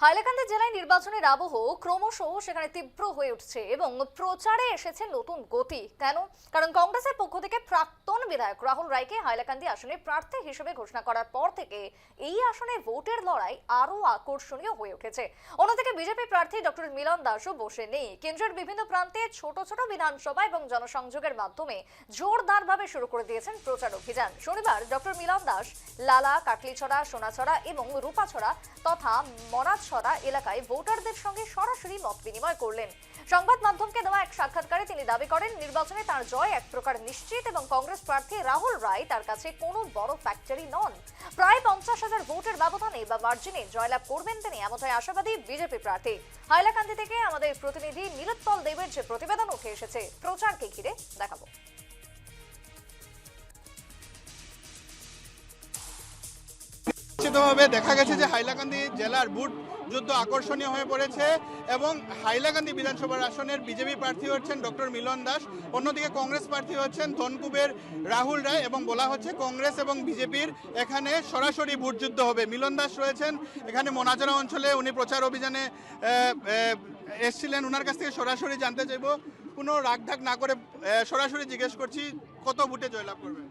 হাইলাকান্দি জেলায় নির্বাচনের আবহ ক্রমশ সেখানে তীব্র হয়ে উঠছে এবং প্রচারে এসেছে নতুন গতি। কেন? কারণ কংগ্রেসের পক্ষ থেকে প্রাক্তন বিধায়ক রাহুল রায়কে হাইলাকান্দি আসনে প্রার্থী হিসেবে ঘোষণা করার পর থেকে এই আসনে ভোটের লড়াই আরো আকর্ষণীয় হয়ে উঠেছে। অন্যদিকে বিজেপি প্রার্থী ডক্টর মিলন দাসও বসে নেই। কেন্দ্রের বিভিন্ন প্রান্তে ছোট ছোট বিধানসভা এবং জনসংযোগের মাধ্যমে জোরদারভাবে শুরু করে দিয়েছেন প্রচার অভিযান। শনিবার ডক্টর মিলন দাস লালা, কাটলিছড়া, সোনাছড়া এবং রূপাছড়া তথা মনাছড়া এলাকায় ভোটারদের সঙ্গে সরাসরি মত বিনিময় করলেন। সংবাদ মাধ্যমকে দেওয়া এক সাক্ষাৎকারে তিনি দাবি করেন, নির্বাচনে তার জয় এক প্রকার নিশ্চিত এবং কংগ্রেস প্রার্থী রাহুল রায় তার কাছে কোনো বড় ফ্যাক্টরি নন। প্রায় 50,000 ভোটের ব্যবধানে বা মার্জিনে জয়লাভ করবেন তিনি, এমনটাই আশাবাদী বিজেপি প্রার্থী। হাইলাকান্দি থেকে আমাদের প্রতিনিধি নীলোৎপল দেবের যে প্রতিবেদন উঠে এসেছে প্রচারকে ঘিরে, দেখাবো। নিশ্চিতভাবে দেখা গেছে যে হাইলাকান্দি জেলার ভোট যুদ্ধ আকর্ষণীয় হয়ে পড়েছে এবং হাইলাকান্দি বিধানসভার আসনের বিজেপি প্রার্থী হচ্ছেন ডক্টর মিলন দাস, অন্যদিকে কংগ্রেস প্রার্থী হচ্ছেন ধনকুবের রাহুল রায় এবং বলা হচ্ছে কংগ্রেস এবং বিজেপির এখানে সরাসরি ভোট যুদ্ধ হবে। মিলন দাস রয়েছেন এখানে মোনাজরা অঞ্চলে, উনি প্রচার অভিযানে এসেছিলেন। ওনার কাছ থেকে সরাসরি জানতে চাইব, কোনো রাগঢাক না করে সরাসরি জিজ্ঞেস করছি, কত ভোটে জয়লাভ করবেন?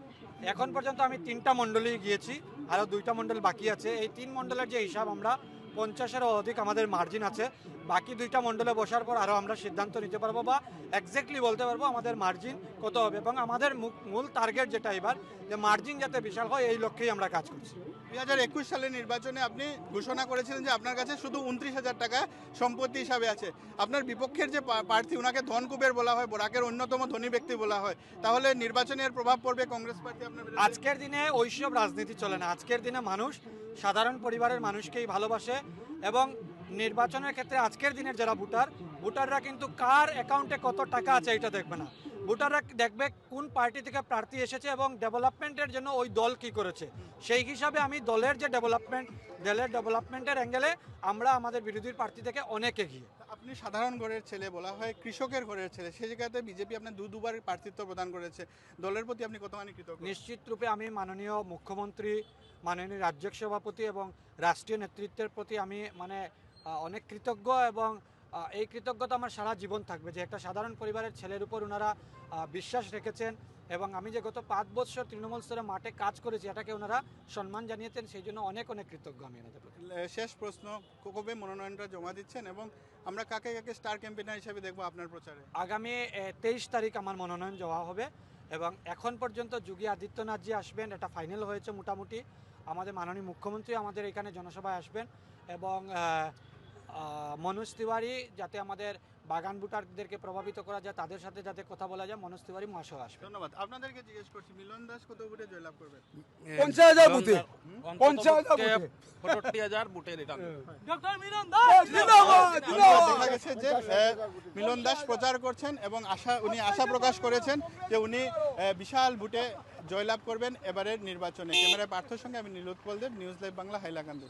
এখন পর্যন্ত আমি 3টা মণ্ডলে গিয়েছি, আরও 2টা মণ্ডল বাকি আছে। এই 3 মণ্ডলের যে হিসাব, আমরা 50-এরও অধিক আমাদের মার্জিন আছে। বাকি 2টা মণ্ডলে বসার পর আরও আমরা সিদ্ধান্ত নিতে পারবো বা এক্স্যাক্টলি বলতে পারবো আমাদের মার্জিন কত হবে, এবং আমাদের মূল টার্গেট যেটা এবার, যে মার্জিন যাতে বিশাল হয়, এই লক্ষ্যেই আমরা কাজ করছি। 2021 সালের নির্বাচনে আপনি ঘোষণা করেছিলেন যে আপনার কাছে শুধু 29,000 টাকা সম্পত্তি হিসাবে আছে। আপনার বিপক্ষের যে প্রার্থী, ওনাকে ধনকুবের বলা হয়, বরাকের অন্যতম ধনী ব্যক্তি বলা হয়। তাহলে নির্বাচনের প্রভাব পড়বে কংগ্রেস প্রার্থী আপনার বিরুদ্ধে? আজকের দিনে ওইসব রাজনীতি চলে না। আজকের দিনে মানুষ সাধারণ পরিবারের মানুষকেই ভালোবাসে, এবং নির্বাচনের ক্ষেত্রে আজকের দিনের যারা ভোটাররা কিন্তু কার অ্যাকাউন্টে কত টাকা আছে এটা দেখবে না। ভোটাররা দেখবে কোন পার্টি থেকে প্রার্থী এসেছে এবং ডেভেলপমেন্টের জন্য ওই দল কি করেছে। সেই হিসাবে আমি দলের যে ডেভেলপমেন্টের অ্যাঙ্গেলে আমরা আমাদের বিরোধী প্রার্থী থেকে অনেক এগিয়ে। আপনি সাধারণ ঘরের ছেলে, বলা হয় কৃষকের ঘরের ছেলে, সেই জায়গাতে বিজেপি আপনার দুবার প্রার্থিত্ব প্রদান করেছে। দলের প্রতি আপনি কতখানি কৃতজ্ঞ? নিশ্চিত রূপে আমি মাননীয় মুখ্যমন্ত্রী, মাননীয় রাজ্য সভাপতি এবং রাষ্ট্রীয় নেতৃত্বের প্রতি আমি অনেক কৃতজ্ঞ, এবং এই কৃতজ্ঞতা আমার সারা জীবন থাকবে যে একটা সাধারণ পরিবারের ছেলের উপর ওনারা বিশ্বাস রেখেছেন, এবং আমি যে গত 5 বছর তৃণমূল স্তরে মাঠে কাজ করেছি এটাকে ওনারা সম্মান জানিয়েছেন, সেই জন্য অনেক অনেক কৃতজ্ঞ আমি ওনাদের প্রতি। শেষ প্রশ্ন, কবে মনোনয়নটা জমা দিচ্ছেন এবং আমরা কাকে কাকে স্টার ক্যাম্পেইনার হিসেবে দেখবো আপনার প্রচারে? আগামী 23 তারিখ আমার মনোনয়ন জমা হবে, এবং এখন পর্যন্ত যোগী আদিত্যনাথজি আসবেন, এটা ফাইনাল হয়েছে মোটামুটি। আমাদের মাননীয় মুখ্যমন্ত্রী আমাদের এখানে জনসভায় আসবেন, এবং মনোজ তিওয়ারি, যাতে আমাদের বাগান ভোটারদেরকে প্রভাবিত করা যায়, তাদের সাথে যাতে কথা বলা যায়, মনোজ তিওয়ারি মহাশয় আসবে। ধন্যবাদ। আপনাদেরকে জিজ্ঞেস করছি, মিলন দাস কত ভোটে জয়লাভ করবেন? 50,000 বুথে। 50,000 65,000 বুথে রিটার্ন। দেখা গেছে যে মিলন দাস প্রচার করছেন এবং উনি আশা প্রকাশ করেছেন যে উনি বিশাল ভোটে জয়লাভ করবেন এবারের নির্বাচনে। ক্যামেরায় পার্থর সঙ্গে আমি নীলোৎপল দেব, নিউজ লাইভ বাংলা, হাইলাকান্দি।